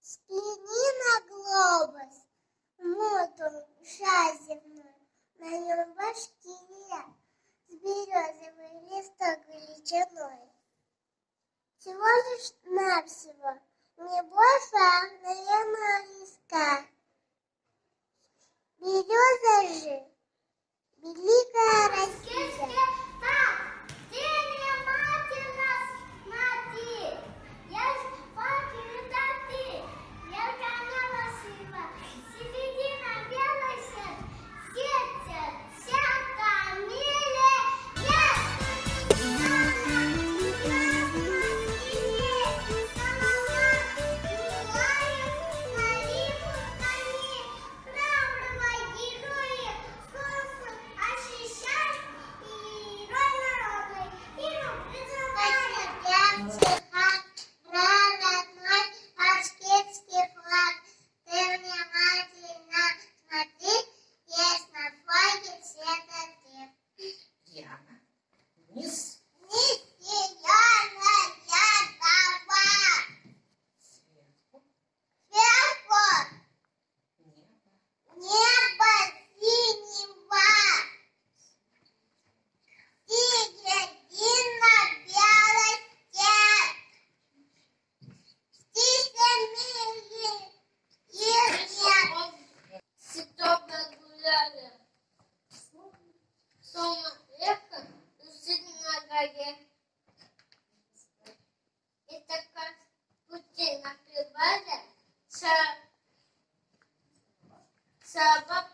Взгляни на глобус, вот он, шар земной, на нем башкирия с березовый листок величиной. Всего лишь навсего, не больше, наверное, листка. Береза же, великая Россия. Собака